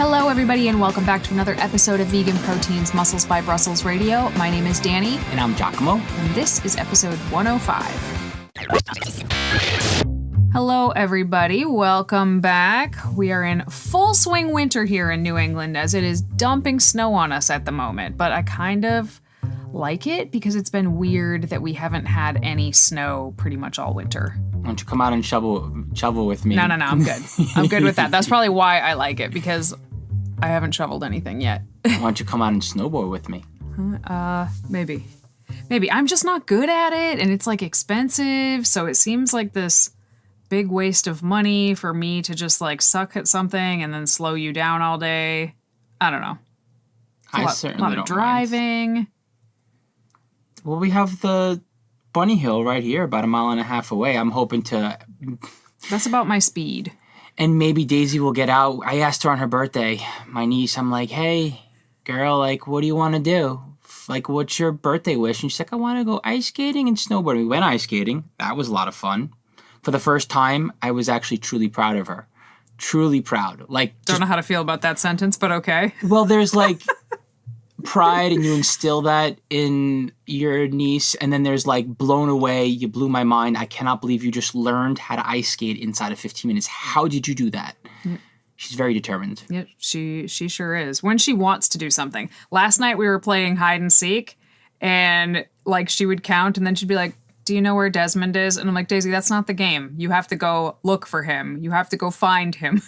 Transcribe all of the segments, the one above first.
Hello, everybody, and welcome back to another episode of Vegan Proteins Muscles by Brussels Radio. My name is Danny. And I'm 𝐃𝐨𝐽. And this is episode 105. Hello, everybody. Welcome back. We are in full swing winter here in New England as it is dumping snow on us at the moment. But I kind of like it because it's been weird that we haven't had any snow pretty much all winter. Why don't you come out and shovel with me? No, I'm good. I'm good with that. That's probably why I like it, because I haven't shoveled anything yet. Why don't you come out and snowboard with me? Maybe. I'm just not good at it, and it's like expensive, so it seems like this big waste of money for me to just like suck at something and then slow you down all day. I don't know. I certainly don't lot of driving. Mind. Well, we have the Bunny Hill right here, about 1.5 miles away. I'm hoping to... That's about my speed. And maybe Daisy will get out. I asked her on her birthday, my niece, I'm like, hey, girl, like, what do you want to do? Like, what's your birthday wish? And she's like, I want to go ice skating and snowboarding. We went ice skating. That was a lot of fun. For the first time, I was actually truly proud of her. Truly proud. Like, don't know how to feel about that sentence, but okay. Well, there's like... pride, and you instill that in your niece, and then there's like blown away, you blew my mind, I cannot believe you just learned how to ice skate inside of 15 minutes. How did you do that? Yep. She's very determined. Yeah, she sure is. When she wants to do something. Last night we were playing hide and seek, and like she would count, and then she'd be like, do you know where Desmond is? And I'm like, Daisy, that's not the game. You have to go look for him. You have to go find him.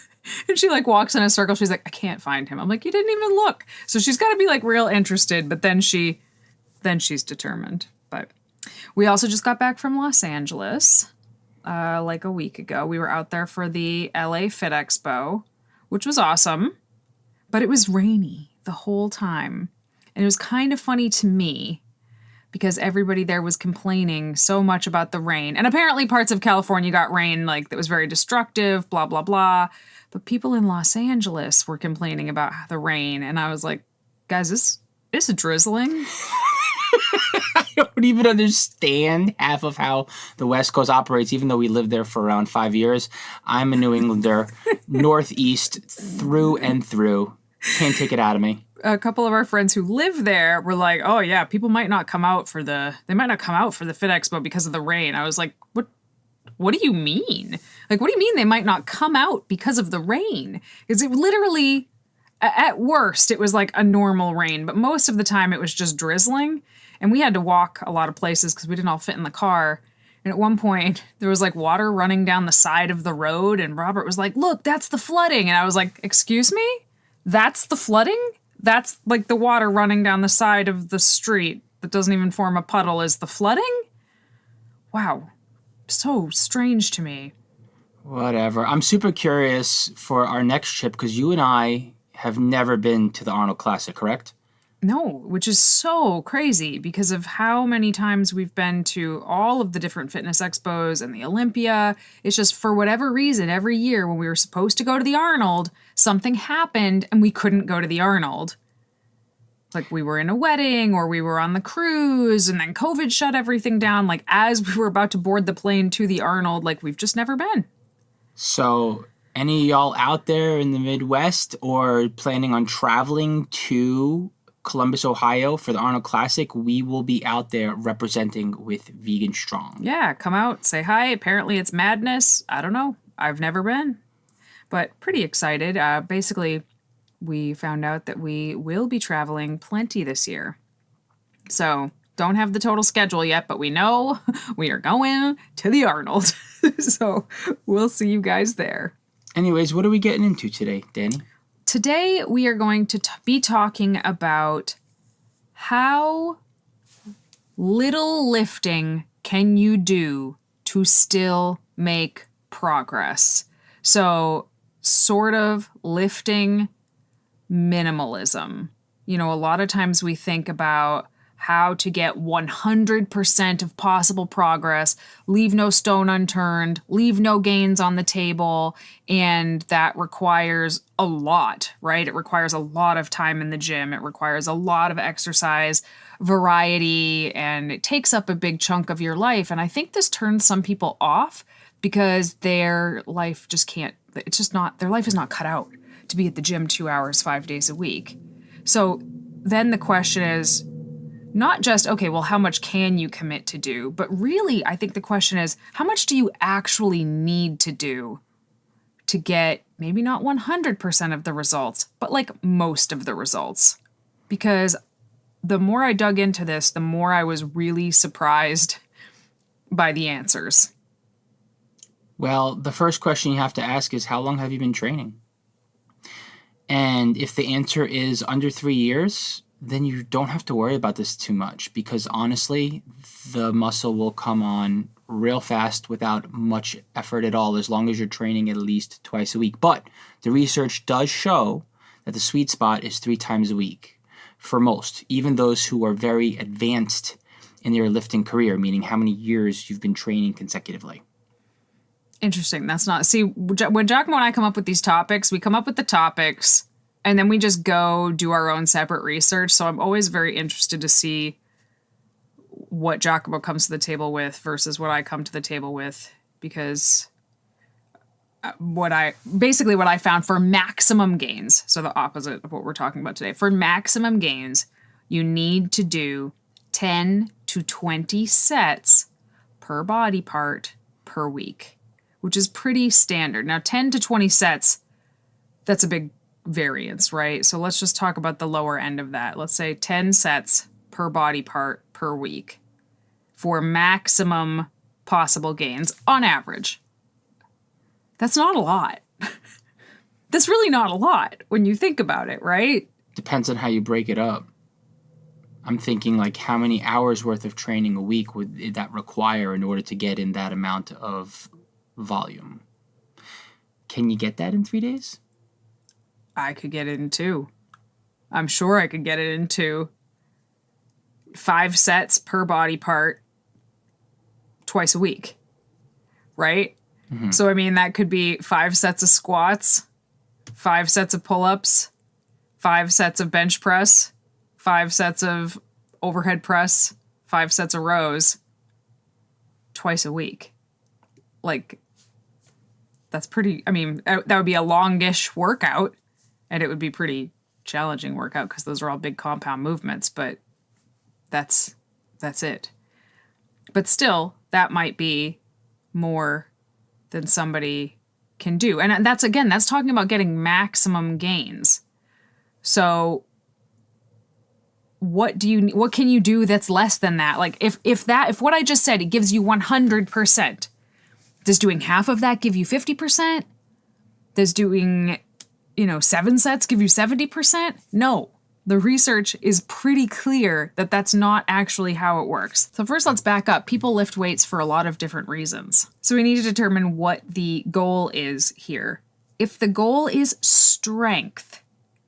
And she like walks in a circle. She's like, I can't find him. I'm like, you didn't even look. So she's got to be like real interested, but then she's determined. But we also just got back from Los Angeles like a week ago. We were out there for the LA Fit Expo, which was awesome, but it was rainy the whole time. And it was kind of funny to me because everybody there was complaining so much about the rain. And apparently parts of California got rain like that was very destructive, blah, blah, blah. But people in Los Angeles were complaining about the rain. And I was like, guys, this is drizzling. I don't even understand half of how the West Coast operates, even though we lived there for around 5 years. I'm a New Englander, Northeast through and through. Can't take it out of me. A couple of our friends who live there were like, oh yeah, people might not come out for the Fit Expo because of the rain. I was like, what do you mean? Like, what do you mean they might not come out because of the rain? Because it literally, at worst, it was like a normal rain, but most of the time it was just drizzling. And we had to walk a lot of places because we didn't all fit in the car. And at one point, there was like water running down the side of the road. And Robert was like, look, that's the flooding. And I was like, excuse me? That's the flooding? That's like the water running down the side of the street that doesn't even form a puddle is the flooding? Wow. So strange to me. Whatever. I'm super curious for our next trip because you and I have never been to the Arnold Classic, correct? No, which is so crazy because of how many times we've been to all of the different fitness expos and the Olympia. It's just for whatever reason, every year when we were supposed to go to the Arnold, something happened and we couldn't go to the Arnold. Like we were in a wedding or we were on the cruise and then COVID shut everything down. Like as we were about to board the plane to the Arnold, like we've just never been. So any of y'all out there in the Midwest or planning on traveling to Columbus, Ohio for the Arnold Classic, we will be out there representing with Vegan Strong. Yeah, come out, say hi. Apparently it's madness. I don't know. I've never been, but pretty excited. Basically, we found out that we will be traveling plenty this year. So don't have the total schedule yet, but we know we are going to the Arnold. So we'll see you guys there. Anyways, what are we getting into today, Danny? Today, we are going to be talking about how little lifting can you do to still make progress. So, sort of lifting minimalism. You know, a lot of times we think about how to get 100% of possible progress, leave no stone unturned, leave no gains on the table, and that requires a lot, right? It requires a lot of time in the gym. It requires a lot of exercise, variety, and it takes up a big chunk of your life. And I think this turns some people off because their life just can't, it's just not, their life is not cut out to to be at the gym 2 hours, 5 days a week. So then the question is not just, okay, well, how much can you commit to do? But really, I think the question is, how much do you actually need to do to get maybe not 100% of the results, but like most of the results? Because the more I dug into this, the more I was really surprised by the answers. Well, the first question you have to ask is, how long have you been training? And if the answer is under 3 years, then you don't have to worry about this too much, because honestly, the muscle will come on real fast without much effort at all, as long as you're training at least twice a week. But the research does show that the sweet spot is 3 times a week for most, even those who are very advanced in their lifting career, meaning how many years you've been training consecutively. Interesting. That's not... See, when Giacomo and I come up with these topics, we come up with the topics, and then we just go do our own separate research. So I'm always very interested to see what Giacomo comes to the table with versus what I come to the table with, because what I found for maximum gains, so the opposite of what we're talking about today, for maximum gains, you need to do 10 to 20 sets per body part per week, which is pretty standard. Now, 10 to 20 sets, that's a big variance, right? So let's just talk about the lower end of that. Let's say 10 sets per body part per week for maximum possible gains on average. That's not a lot. That's really not a lot when you think about it, right? Depends on how you break it up. I'm thinking, like, how many hours worth of training a week would that require in order to get in that amount of volume? Can you get that in 3 days? I could get it in 2. I'm sure I could get it in 2. 5 sets per body part twice a week, right? Mm-hmm. So, I mean, that could be 5 sets of squats, 5 sets of pull-ups, 5 sets of bench press, 5 sets of overhead press, 5 sets of rows twice a week. Like, that's pretty... I mean, that would be a longish workout, and it would be pretty challenging workout because those are all big compound movements, but that's it. But still, that might be more than somebody can do. And that's talking about getting maximum gains. So what can you do that's less than that? Like if what I just said, it gives you 100%, does doing half of that give you 50%? Does doing 7 sets give you 70%? No. The research is pretty clear that that's not actually how it works. So first, let's back up. People lift weights for a lot of different reasons. So we need to determine what the goal is here. If the goal is strength,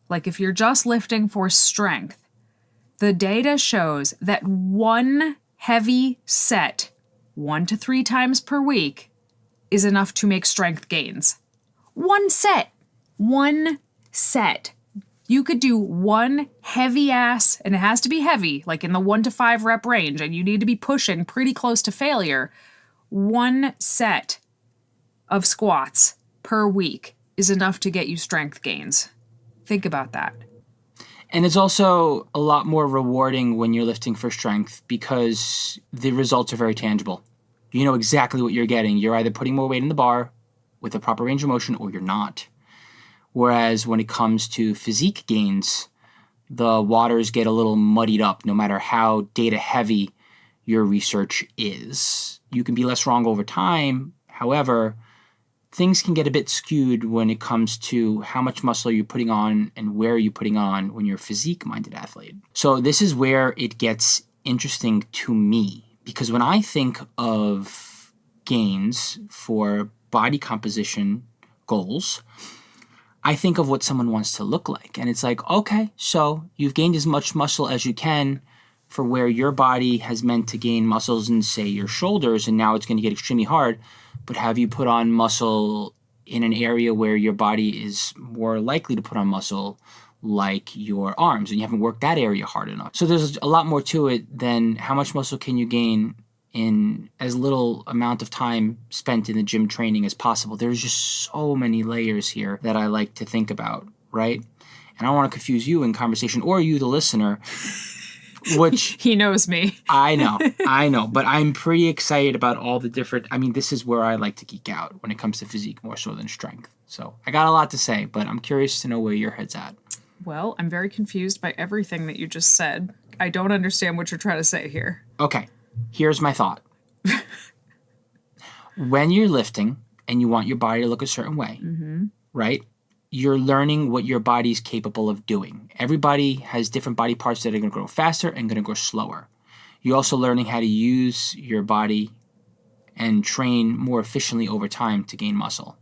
like if you're just lifting for strength, the data shows that one heavy set, 1 to 3 times per week, is enough to make strength gains. One set. You could do one heavy ass, and it has to be heavy, like in the 1 to 5 rep range, and you need to be pushing pretty close to failure. 1 set of squats per week is enough to get you strength gains. Think about that. And it's also a lot more rewarding when you're lifting for strength because the results are very tangible. You know exactly what you're getting. You're either putting more weight in the bar with a proper range of motion or you're not. Whereas when it comes to physique gains, the waters get a little muddied up no matter how data heavy your research is. You can be less wrong over time. However, things can get a bit skewed when it comes to how much muscle you're putting on and where you're putting on when you're a physique-minded athlete. So this is where it gets interesting to me, because when I think of gains for body composition goals, I think of what someone wants to look like. And it's like, okay, so you've gained as much muscle as you can for where your body has meant to gain muscles in, say, your shoulders, and now it's going to get extremely hard. But have you put on muscle in an area where your body is more likely to put on muscle, like your arms, and you haven't worked that area hard enough? So there's a lot more to it than how much muscle can you gain in as little amount of time spent in the gym training as possible. There's just so many layers here that I like to think about. right? And I don't want to confuse you in conversation or you, the listener, which He knows me. I know, but I'm pretty excited about all the different, I mean, this is where I like to geek out when it comes to physique more so than strength. So I got a lot to say, but I'm curious to know where your head's at. Well, I'm very confused by everything that you just said. I don't understand what you're trying to say here. Okay, here's my thought. When you're lifting and you want your body to look a certain way, right? You're learning what your body's capable of doing. Everybody has different body parts that are going to grow faster and going to grow slower. You're also learning how to use your body and train more efficiently over time to gain muscle,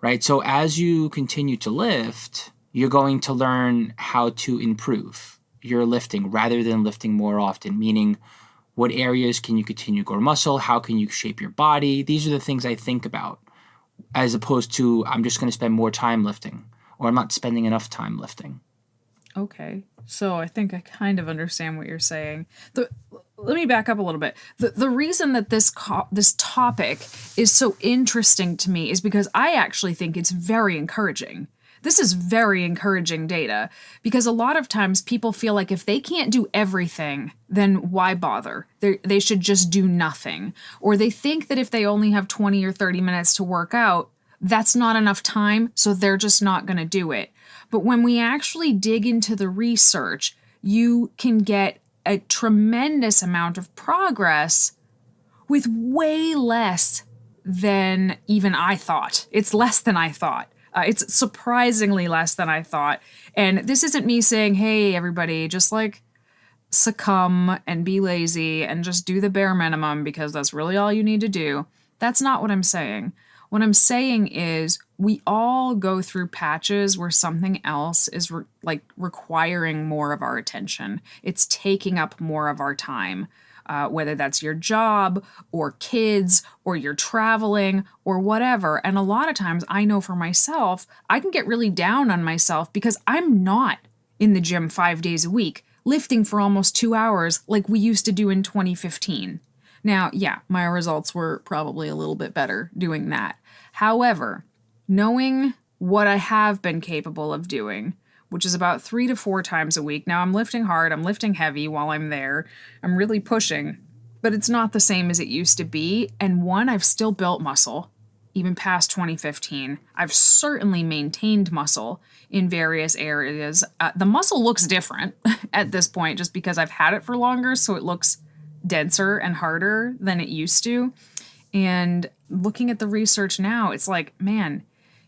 right? So as you continue to lift, you're going to learn how to improve your lifting rather than lifting more often, meaning what areas can you continue to grow muscle? How can you shape your body? These are the things I think about, as opposed to I'm just going to spend more time lifting, or I'm not spending enough time lifting. Okay, so I think I kind of understand what you're saying. Let me back up a little bit. The reason that this topic is so interesting to me is because I actually think it's very encouraging. This is very encouraging data, because a lot of times people feel like if they can't do everything, then why bother? They should just do nothing. Or they think that if they only have 20 or 30 minutes to work out, that's not enough time, so they're just not going to do it. But when we actually dig into the research, you can get a tremendous amount of progress with way less than even I thought. It's less than I thought. It's surprisingly less than I thought. And this isn't me saying, hey, everybody, just like succumb and be lazy and just do the bare minimum because that's really all you need to do. That's not what I'm saying. What I'm saying is we all go through patches where something else is requiring more of our attention. It's taking up more of our time. Whether that's your job or kids or you're traveling or whatever. And a lot of times I know for myself, I can get really down on myself because I'm not in the gym 5 days a week, lifting for almost 2 hours like we used to do in 2015. Now, yeah, my results were probably a little bit better doing that. However, knowing what I have been capable of doing, which is about 3 to 4 times a week. Now I'm lifting hard, I'm lifting heavy while I'm there. I'm really pushing, but it's not the same as it used to be. And one, I've still built muscle, even past 2015. I've certainly maintained muscle in various areas. The muscle looks different at this point just because I've had it for longer, so it looks denser and harder than it used to. And looking at the research now, it's like, man,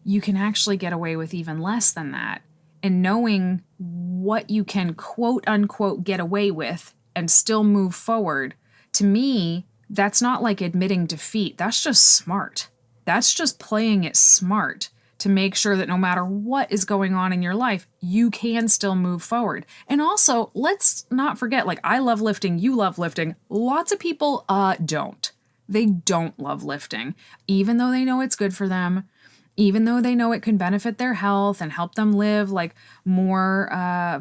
you can actually get away with even less than that. And knowing what you can quote unquote get away with and still move forward, to me, that's not like admitting defeat. That's just smart. That's just playing it smart to make sure that no matter what is going on in your life, you can still move forward. And also, let's not forget, like, I love lifting, you love lifting. Lots of people don't. They don't love lifting, even though they know it's good for them. Even though they know it can benefit their health and help them live like more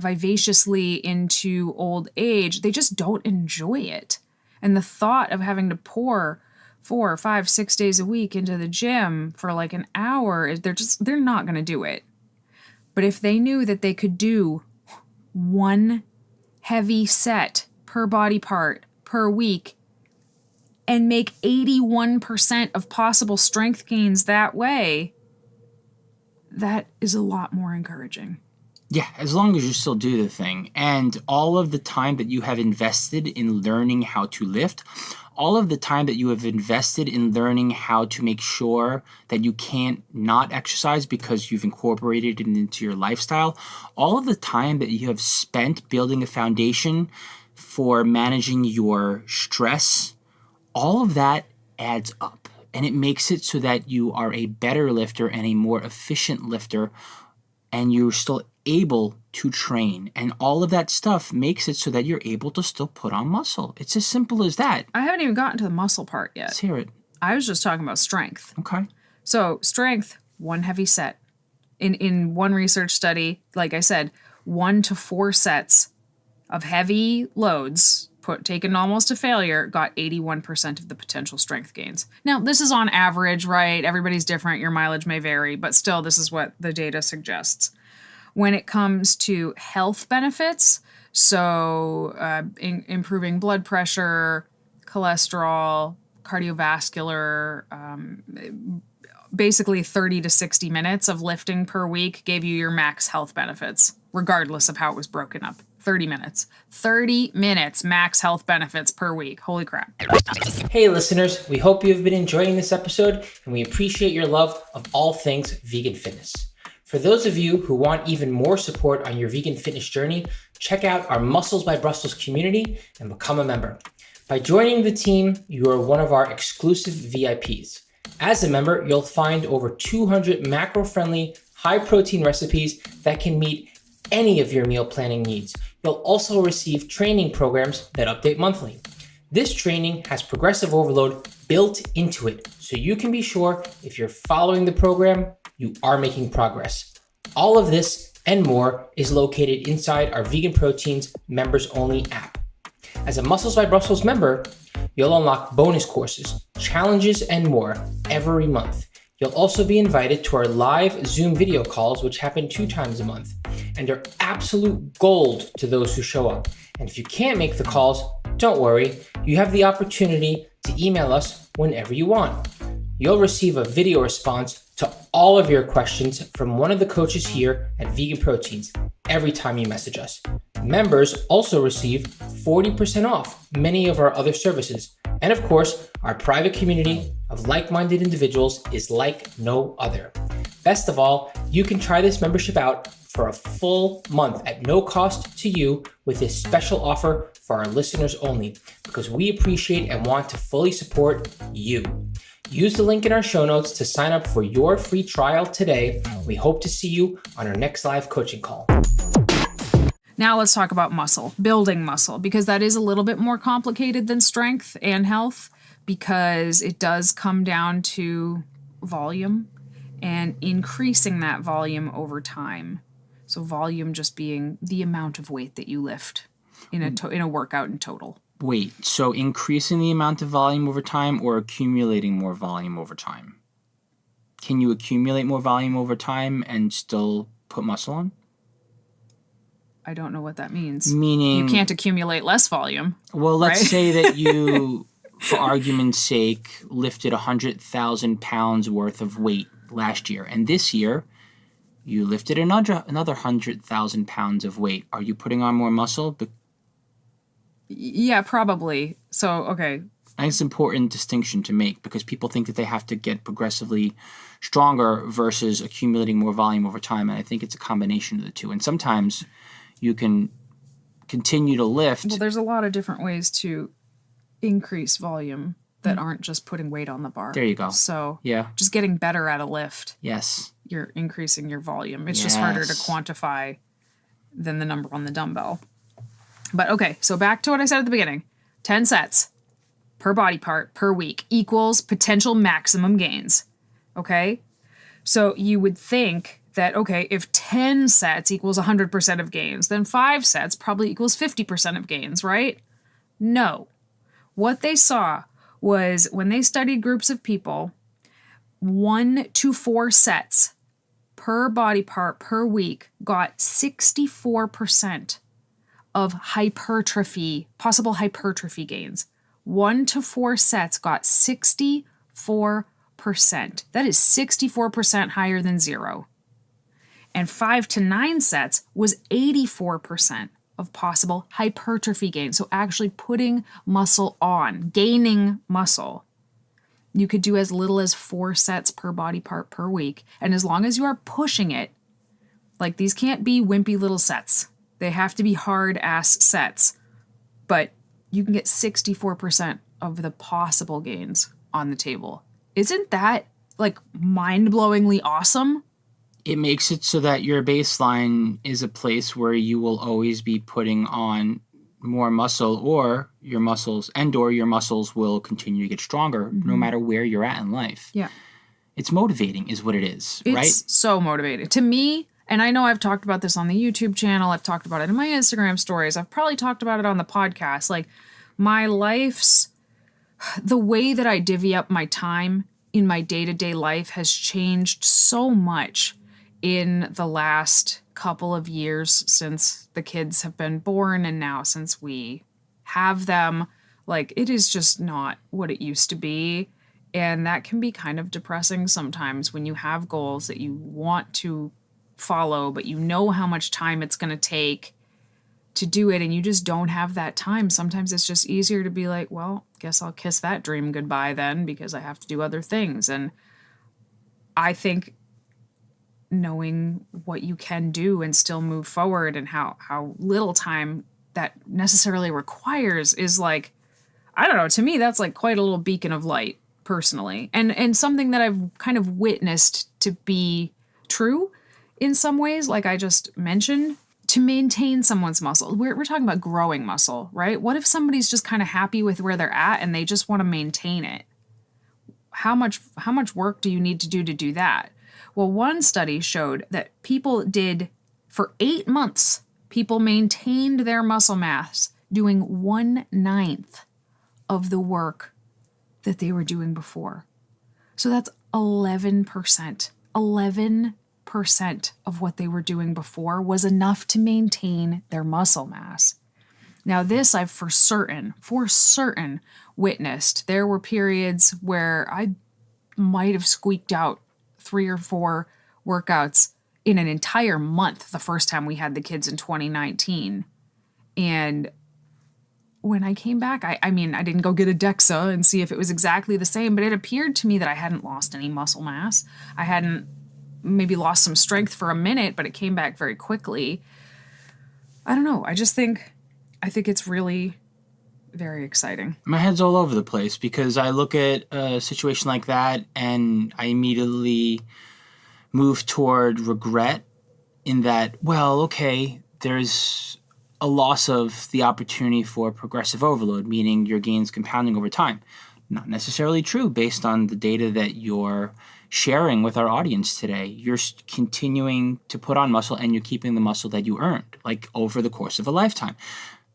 vivaciously into old age, they just don't enjoy it. And the thought of having to pour 4, 5, 6 days a week into the gym for like an hour, they're not going to do it. But if they knew that they could do one heavy set per body part per week and make 81% of possible strength gains that way, that is a lot more encouraging. Yeah, as long as you still do the thing. And all of the time that you have invested in learning how to lift, all of the time that you have invested in learning how to make sure that you can't not exercise because you've incorporated it into your lifestyle, all of the time that you have spent building a foundation for managing your stress, all of that adds up. And it makes it so that you are a better lifter and a more efficient lifter, and you're still able to train. And all of that stuff makes it so that you're able to still put on muscle. It's as simple as that. I haven't even gotten to the muscle part yet. Let's hear it. I was just talking about strength. Okay. So strength, one heavy set. In one research study, like I said, 1 to 4 sets of heavy loads taken almost to failure, got 81% of the potential strength gains. Now, this is on average, right? Everybody's different. Your mileage may vary, but still, this is what the data suggests. When it comes to health benefits, so improving blood pressure, cholesterol, cardiovascular, basically 30 to 60 minutes of lifting per week gave you your max health benefits, regardless of how it was broken up. 30 minutes. 30 minutes max health benefits per week. Holy crap. Hey listeners, we hope you have been enjoying this episode and we appreciate your love of all things vegan fitness. For those of you who want even more support on your vegan fitness journey, check out our Muscles by Brussels community and become a member. By joining the team, you are one of our exclusive VIPs. As a member, you'll find over 200 macro-friendly, high-protein recipes that can meet any of your meal planning needs. You'll also receive training programs that update monthly. This training has progressive overload built into it, so you can be sure if you're following the program, you are making progress. All of this and more is located inside our Vegan Proteins members only app. As a Muscles by Brussels member, you'll unlock bonus courses, challenges, and more every month. You'll also be invited to our live Zoom video calls, which happen 2 times a month, and are absolute gold to those who show up. And if you can't make the calls, don't worry, you have the opportunity to email us whenever you want. You'll receive a video response to all of your questions from one of the coaches here at Vegan Proteins every time you message us. Members also receive 40% off many of our other services. And of course, our private community of like-minded individuals is like no other. Best of all, you can try this membership out for a full month at no cost to you with this special offer for our listeners only, because we appreciate and want to fully support you. Use the link in our show notes to sign up for your free trial today. We hope to see you on our next live coaching call. Now let's talk about muscle, building muscle, because that is a little bit more complicated than strength and health, because it does come down to volume and increasing that volume over time. So volume just being the amount of weight that you lift in a workout in total. Wait, so increasing the amount of volume over time or accumulating more volume over time? Can you accumulate more volume over time and still put muscle on? I don't know what that means. Meaning... You can't accumulate less volume. Well, let's right? say that you, for argument's sake, lifted 100,000 pounds worth of weight last year. And this year, you lifted another 100,000 pounds of weight. Are you putting on more muscle? Yeah, probably. So, okay. I think it's an important distinction to make because people think that they have to get progressively stronger versus accumulating more volume over time. And I think it's a combination of the two. And sometimes you can continue to lift. Well, there's a lot of different ways to increase volume that aren't just putting weight on the bar. There you go. So, yeah, just getting better at a lift. Yes. You're increasing your volume. It's just harder to quantify than the number on the dumbbell. But okay, so back to what I said at the beginning. 10 sets per body part per week equals potential maximum gains. Okay? So you would think that, okay, if 10 sets equals 100% of gains, then 5 sets probably equals 50% of gains, right? No. What they saw was when they studied groups of people, 1 to 4 sets per body part per week got 64% of hypertrophy, possible hypertrophy gains. 1 to 4 sets got 64%. That is 64% higher than 0. And 5 to 9 sets was 84% of possible hypertrophy gains. So actually putting muscle on, gaining muscle. You could do as little as 4 sets per body part per week. And as long as you are pushing it, like these can't be wimpy little sets. They have to be hard ass sets. But you can get 64% of the possible gains on the table. Isn't that like mind-blowingly awesome? It makes it so that your baseline is a place where you will always be putting on more muscle, or your muscles will continue to get stronger no matter where you're at in life. Yeah. It's motivating is what it is, right? It's so motivating. To me, and I know I've talked about this on the YouTube channel, I've talked about it in my Instagram stories, I've probably talked about it on the podcast, like my life's, the way that I divvy up my time in my day-to-day life has changed so much. in the last couple of years since the kids have been born and now since we have them. Like, it is just not what it used to be. And that can be kind of depressing sometimes when you have goals that you want to follow, but you know how much time it's going to take to do it and you just don't have that time. Sometimes it's just easier to be like, well, guess I'll kiss that dream goodbye then because I have to do other things. And I think knowing what you can do and still move forward and how little time that necessarily requires is like, I don't know, to me that's like quite a little beacon of light personally. And something that I've kind of witnessed to be true in some ways, like I just mentioned, to maintain someone's muscle. We're talking about growing muscle, right? What if somebody's just kind of happy with where they're at and they just want to maintain it? How much work do you need to do that? Well, one study showed that people did, for 8 months, people maintained their muscle mass doing 1/9 of the work that they were doing before. So that's 11%. 11% of what they were doing before was enough to maintain their muscle mass. Now this I've for certain witnessed. There were periods where I might have squeaked out 3 or 4 workouts in an entire month the first time we had the kids in 2019. And when I came back, I mean, I didn't go get a DEXA and see if it was exactly the same, but it appeared to me that I hadn't lost any muscle mass. I hadn't maybe lost some strength for a minute, but it came back very quickly. I don't know. I think it's really very exciting. My head's all over the place because I look at a situation like that and I immediately move toward regret in that, well, okay, there's a loss of the opportunity for progressive overload, meaning your gains compounding over time. Not necessarily true based on the data that you're sharing with our audience today. You're continuing to put on muscle and you're keeping the muscle that you earned, like over the course of a lifetime.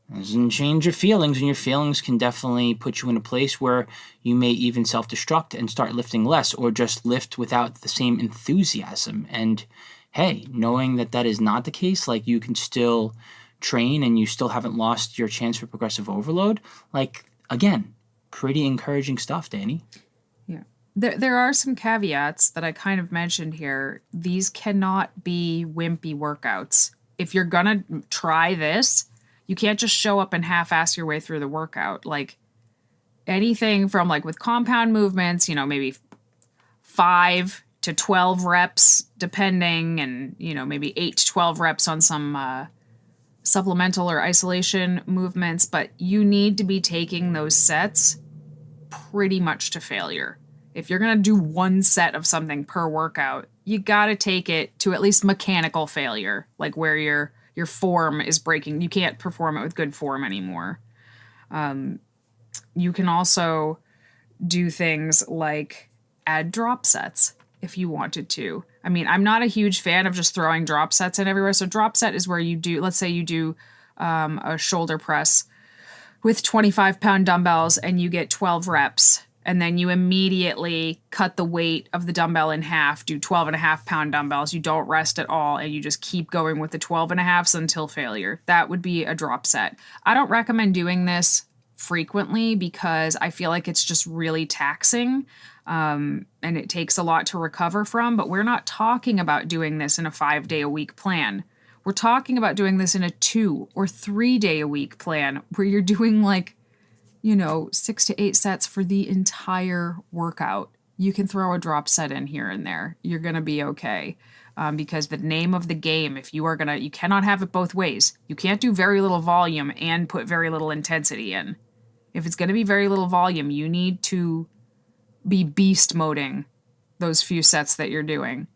It doesn't change your feelings, and your feelings can definitely put you in a place where you may even self-destruct and start lifting less or just lift without the same enthusiasm. And hey, knowing that that is not the case, like you can still train and you still haven't lost your chance for progressive overload, like, again, pretty encouraging stuff, Danny. Yeah. There are some caveats that I kind of mentioned here. These cannot be wimpy workouts. If you're gonna try this, you can't just show up and half-ass your way through the workout. Like anything from like with compound movements, maybe 5 to 12 reps depending, and maybe 8 to 12 reps on some supplemental or isolation movements, but you need to be taking those sets pretty much to failure. If you're going to do one set of something per workout, you got to take it to at least mechanical failure, like where your form is breaking. You can't perform it with good form anymore. You can also do things like add drop sets if you wanted to. I mean, I'm not a huge fan of just throwing drop sets in everywhere. So drop set is where you do, let's say you do a shoulder press with 25-pound dumbbells and you get 12 reps. And then you immediately cut the weight of the dumbbell in half, do 12.5-pound dumbbells. You don't rest at all, and you just keep going with the 12.5s until failure. That would be a drop set. I don't recommend doing this frequently because I feel like it's just really taxing, and it takes a lot to recover from. But we're not talking about doing this in a 5-day-a-week plan. We're talking about doing this in a 2 or 3-day-a-week plan where you're doing like 6 to 8 sets for the entire workout. You can throw a drop set in here and there. You're going to be okay. Because the name of the game, you cannot have it both ways. You can't do very little volume and put very little intensity in. If it's going to be very little volume, you need to be beast moding those few sets that you're doing.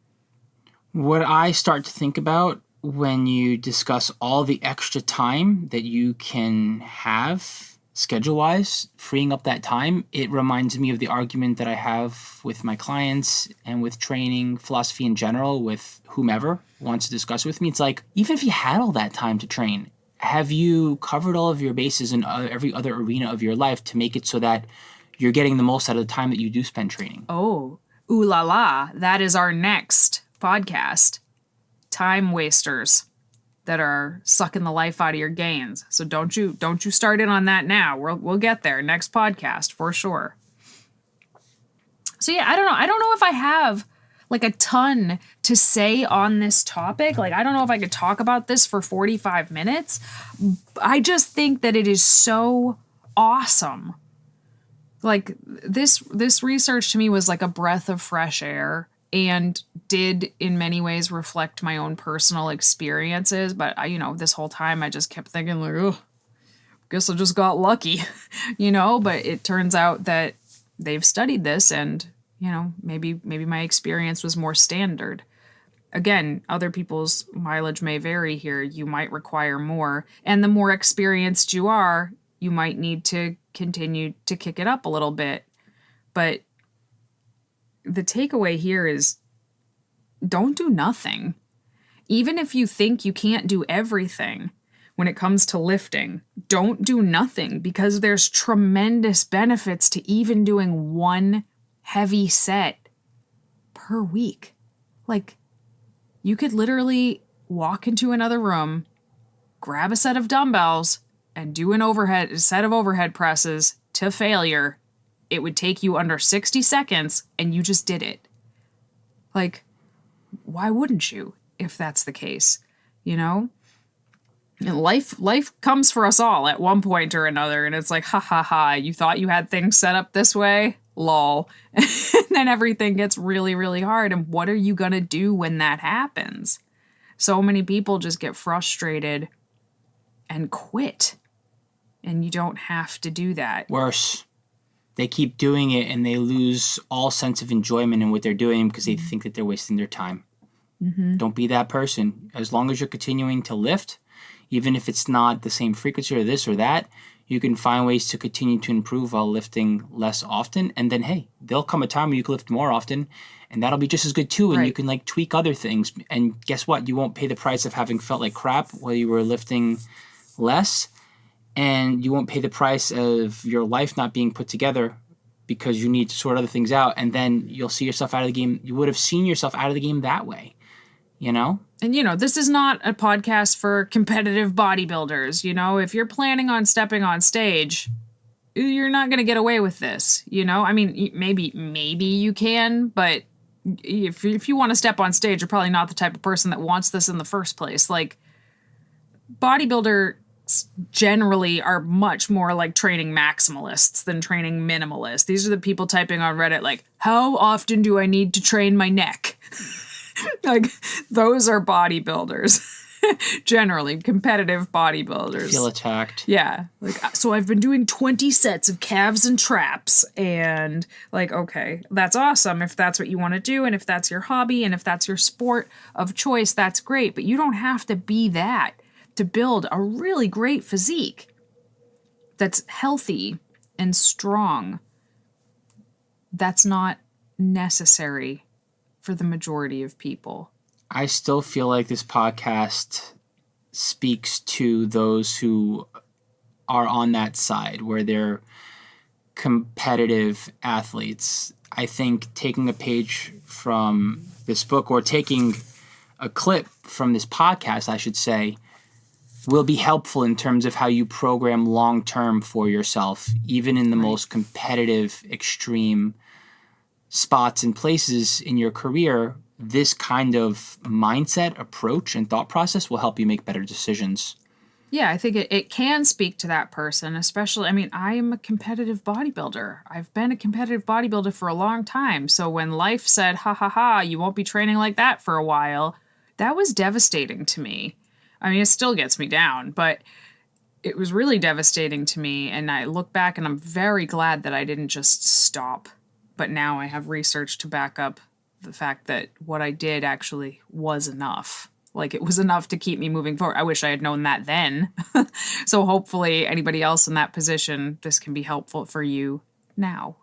What I start to think about when you discuss all the extra time that you can have schedule-wise, freeing up that time, it reminds me of the argument that I have with my clients and with training philosophy in general, with whomever wants to discuss with me. It's like, even if you had all that time to train, have you covered all of your bases in every other arena of your life to make it so that you're getting the most out of the time that you do spend training? Oh, ooh la la. That is our next podcast. time wasters that are sucking the life out of your gains. So don't you start in on that now. We'll get there next podcast for sure. So yeah, I don't know if I have like a ton to say on this topic. Like, I don't know if I could talk about this for 45 minutes. I just think that it is so awesome. Like, this research to me was like a breath of fresh air and did in many ways reflect my own personal experiences. But this whole time I just kept thinking like, oh, guess I just got lucky, but it turns out that they've studied this and, maybe my experience was more standard. Again, other people's mileage may vary here. You might require more. And the more experienced you are, you might need to continue to kick it up a little bit. But the takeaway here is don't do nothing. Even if you think you can't do everything when it comes to lifting, don't do nothing, because there's tremendous benefits to even doing one heavy set per week. Like, you could literally walk into another room, grab a set of dumbbells, and do a set of overhead presses to failure. It would take you under 60 seconds, and you just did it. Like, why wouldn't you if that's the case? And life comes for us all at one point or another, and it's like, ha ha ha, you thought you had things set up this way? Lol. And then everything gets really, really hard. And what are you going to do when that happens? So many people just get frustrated and quit. And you don't have to do that. Worse, they keep doing it and they lose all sense of enjoyment in what they're doing because they think that they're wasting their time. Mm-hmm. Don't be that person. As long as you're continuing to lift, even if it's not the same frequency or this or that, you can find ways to continue to improve while lifting less often. And then, hey, there'll come a time where you can lift more often, and that'll be just as good too. And right. You can tweak other things. And guess what? You won't pay the price of having felt like crap while you were lifting less. And you won't pay the price of your life not being put together because you need to sort other things out. And then you'll see yourself out of the game. You would have seen yourself out of the game that way, And, this is not a podcast for competitive bodybuilders. If you're planning on stepping on stage, you're not going to get away with this. I mean, maybe you can, but if you want to step on stage, you're probably not the type of person that wants this in the first place. Like, bodybuilders generally are much more like training maximalists than training minimalists. These are the people typing on Reddit like, how often do I need to train my neck? Like, those are bodybuilders. Generally, competitive bodybuilders. Feel attacked. Yeah. Like, so I've been doing 20 sets of calves and traps, and like, okay, that's awesome if that's what you want to do, and if that's your hobby, and if that's your sport of choice, that's great. But you don't have to be that to build a really great physique that's healthy and strong. That's not necessary for the majority of people. I still feel like this podcast speaks to those who are on that side where they're competitive athletes. I think taking a page from this book, or taking a clip from this podcast, I should say, will be helpful in terms of how you program long-term for yourself, even in the most competitive, extreme spots and places in your career. This kind of mindset, approach, and thought process will help you make better decisions. Yeah, I think it can speak to that person, especially, I mean, I am a competitive bodybuilder. I've been a competitive bodybuilder for a long time. So when life said, ha ha ha, you won't be training like that for a while, that was devastating to me. I mean, it still gets me down, but it was really devastating to me. And I look back and I'm very glad that I didn't just stop. But now I have research to back up the fact that what I did actually was enough. Like, it was enough to keep me moving forward. I wish I had known that then. So hopefully anybody else in that position, this can be helpful for you now.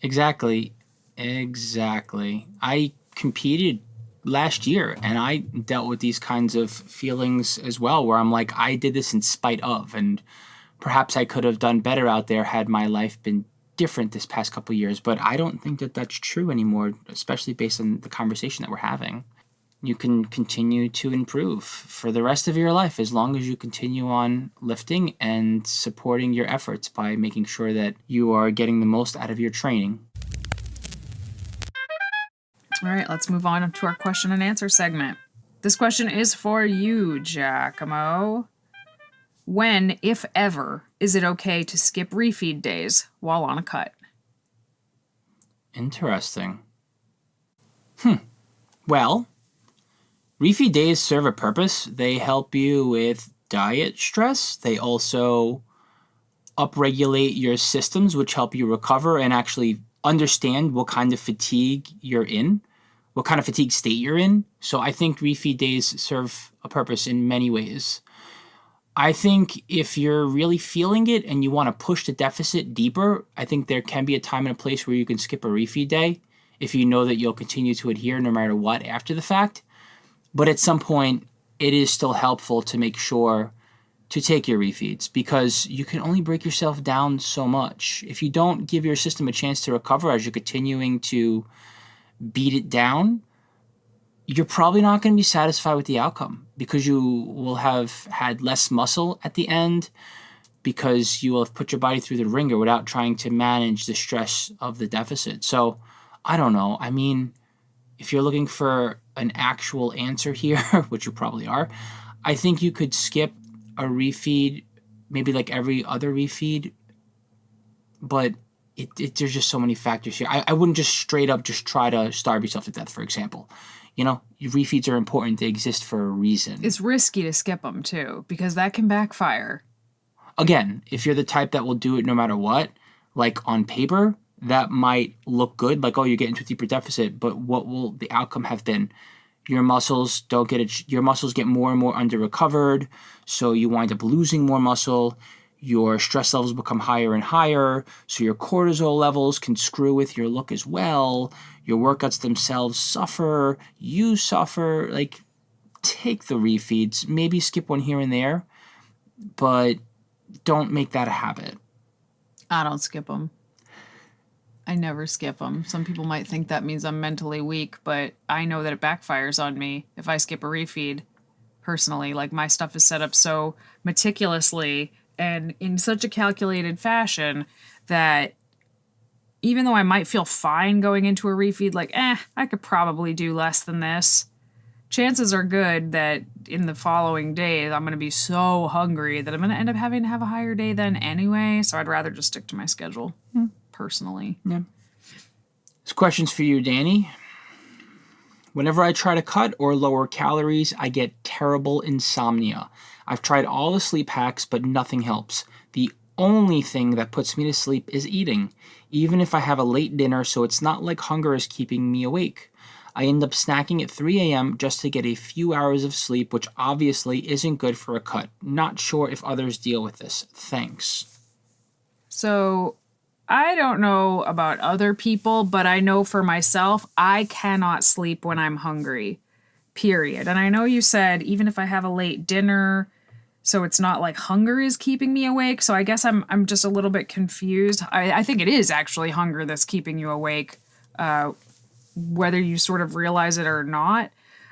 Exactly. I competed last year and I dealt with these kinds of feelings as well, where I'm like, I did this in spite of, and perhaps I could have done better out there had my life been different this past couple of years. But I don't think that that's true anymore, especially based on the conversation that we're having. you can continue to improve for the rest of your life as long as you continue on lifting and supporting your efforts by making sure that you are getting the most out of your training. All right, let's move on to our question and answer segment. This question is for you, 𝐃𝐨𝐧'𝐭. When, if ever, is it okay to skip refeed days while on a cut? Interesting. Well, refeed days serve a purpose. They help you with diet stress. They also upregulate your systems, which help you recover and actually understand what kind of fatigue you're in, what kind of fatigue state you're in. So I think refeed days serve a purpose in many ways. I think if you're really feeling it and you want to push the deficit deeper, I think there can be a time and a place where you can skip a refeed day if you know that you'll continue to adhere no matter what after the fact. But at some point, it is still helpful to make sure to take your refeeds because you can only break yourself down so much. If you don't give your system a chance to recover as you're continuing to beat it down, you're probably not going to be satisfied with the outcome because you will have had less muscle at the end because you will have put your body through the ringer without trying to manage the stress of the deficit. So I don't know. I mean, if you're looking for an actual answer here, which you probably are, I think you could skip a refeed, maybe like every other refeed, but there's just so many factors here. I wouldn't just straight up just try to starve yourself to death, for example. You know, refeeds are important. They exist for a reason. It's risky to skip them, too, because that can backfire. Again, if you're the type that will do it no matter what, like on paper, that might look good. Like, oh, you're getting to a deeper deficit, but what will the outcome have been? Your muscles don't get it. Your muscles get more and more under recovered, so you wind up losing more muscle. Your stress levels become higher and higher, so your cortisol levels can screw with your look as well. Your workouts themselves suffer. You suffer. Like, take the refeeds. Maybe skip one here and there, but don't make that a habit. I don't skip them. I never skip them. Some people might think that means I'm mentally weak, but I know that it backfires on me if I skip a refeed. Personally, like my stuff is set up so meticulously and in such a calculated fashion that even though I might feel fine going into a refeed, like, I could probably do less than this, chances are good that in the following days I'm going to be so hungry that I'm going to end up having to have a higher day then anyway, so I'd rather just stick to my schedule, personally. Yeah. This question's for you, Danny. Whenever I try to cut or lower calories, I get terrible insomnia. I've tried all the sleep hacks, but nothing helps. The only thing that puts me to sleep is eating, even if I have a late dinner, so it's not like hunger is keeping me awake. I end up snacking at 3 a.m. just to get a few hours of sleep, which obviously isn't good for a cut. Not sure if others deal with this. Thanks. So, I don't know about other people, but I know for myself, I cannot sleep when I'm hungry, period. And I know you said even if I have a late dinner, so it's not like hunger is keeping me awake. So I guess I'm just a little bit confused. I think it is actually hunger that's keeping you awake, whether you sort of realize it or not.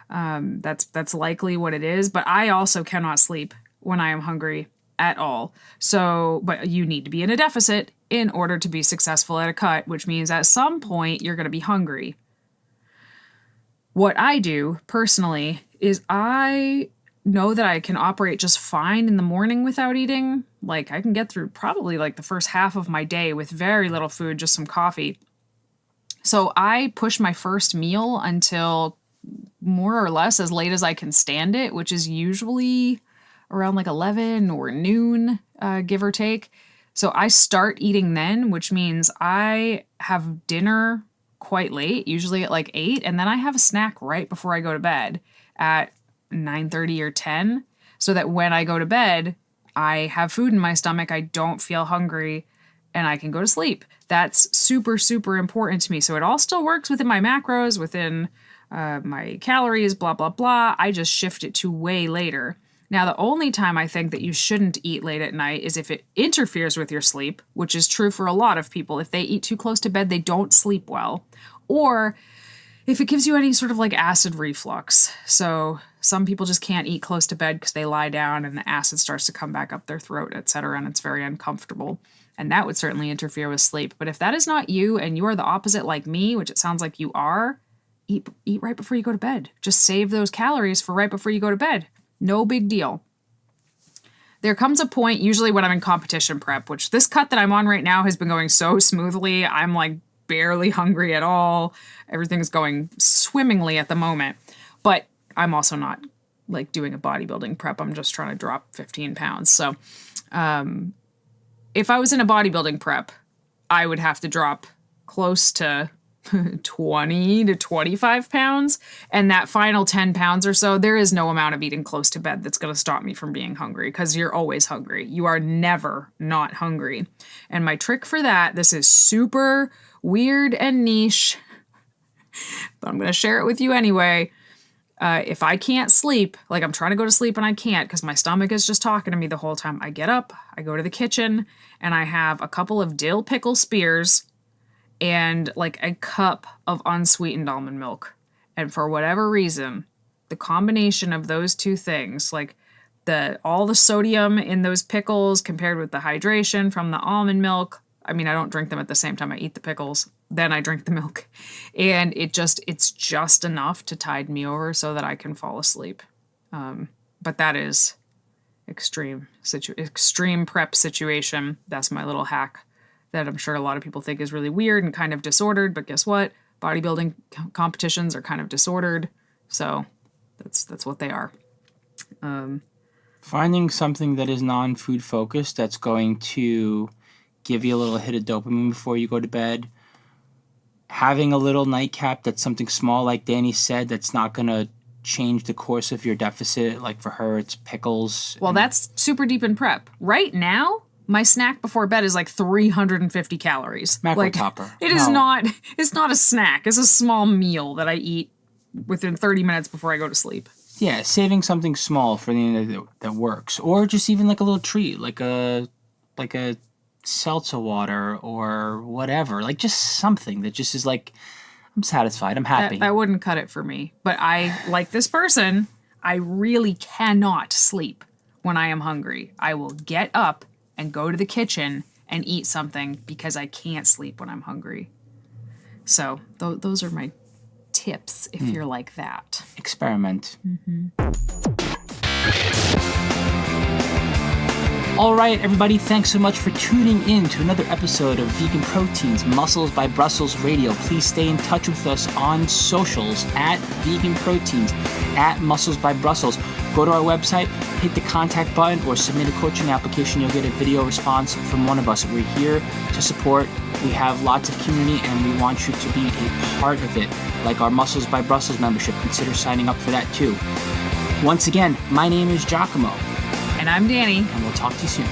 That's likely what it is. But I also cannot sleep when I am hungry at all. So, but you need to be in a deficit in order to be successful at a cut, which means at some point you're going to be hungry. What I do personally is I know that I can operate just fine in the morning without eating. Like I can get through probably like the first half of my day with very little food, just some coffee. So I push my first meal until more or less as late as I can stand it, which is usually around like 11 or noon, give or take. So I start eating then, which means I have dinner quite late, usually at like 8, and then I have a snack right before I go to bed at 9:30 or 10, so that when I go to bed, I have food in my stomach, I don't feel hungry, and I can go to sleep. That's super, super important to me. So it all still works within my macros, within my calories, blah, blah, blah. I just shift it to way later. Now, the only time I think that you shouldn't eat late at night is if it interferes with your sleep, which is true for a lot of people. If they eat too close to bed, they don't sleep well. Or if it gives you any sort of like acid reflux. So some people just can't eat close to bed because they lie down and the acid starts to come back up their throat, etc., and it's very uncomfortable. And that would certainly interfere with sleep. But if that is not you and you are the opposite like me, which it sounds like you are, eat right before you go to bed. Just save those calories for right before you go to bed. No big deal. There comes a point, usually when I'm in competition prep, which this cut that I'm on right now has been going so smoothly. I'm like barely hungry at all. Everything is going swimmingly at the moment. But I'm also not like doing a bodybuilding prep. I'm just trying to drop 15 pounds. So if I was in a bodybuilding prep, I would have to drop close to 20 to 25 pounds. And that final 10 pounds or so, there is no amount of eating close to bed that's going to stop me from being hungry, because you're always hungry. You are never not hungry. And my trick for that, this is super weird and niche, but I'm going to share it with you anyway. If I can't sleep, like I'm trying to go to sleep and I can't because my stomach is just talking to me the whole time, I get up, I go to the kitchen, and I have a couple of dill pickle spears and like a cup of unsweetened almond milk. And for whatever reason, the combination of those two things, like all the sodium in those pickles compared with the hydration from the almond milk, I mean, I don't drink them at the same time I eat the pickles, then I drink the milk. And it's just enough to tide me over so that I can fall asleep. But that is extreme prep situation. That's my little hack that I'm sure a lot of people think is really weird and kind of disordered, but guess what? Bodybuilding competitions are kind of disordered, so that's what they are. Finding something that is non-food focused that's going to give you a little hit of dopamine before you go to bed. Having a little nightcap that's something small, like Danny said, that's not going to change the course of your deficit. Like for her, it's pickles. Well, that's super deep in prep. Right now, my snack before bed is like 350 calories. Macro topper. It's not a snack. It's a small meal that I eat within 30 minutes before I go to sleep. Yeah, saving something small for the end that works. Or just even like a little treat, like a seltzer water or whatever. Like just something that just is like, I'm satisfied, I'm happy. That wouldn't cut it for me. But I, like this person, I really cannot sleep when I am hungry. I will get up and go to the kitchen and eat something because I can't sleep when I'm hungry. So those are my tips if you're like that. Experiment. All right, everybody, thanks so much for tuning in to another episode of Vegan Proteins, Muscles by Brussels Radio. Please stay in touch with us on socials at Vegan Proteins, at Muscles by Brussels. Go to our website, hit the contact button, or submit a coaching application. You'll get a video response from one of us. We're here to support. We have lots of community, and we want you to be a part of it, like our Muscles by Brussels membership. Consider signing up for that, too. Once again, my name is 𝐬𝐿𝐫𝐿. And I'm Danny. And we'll talk to you soon.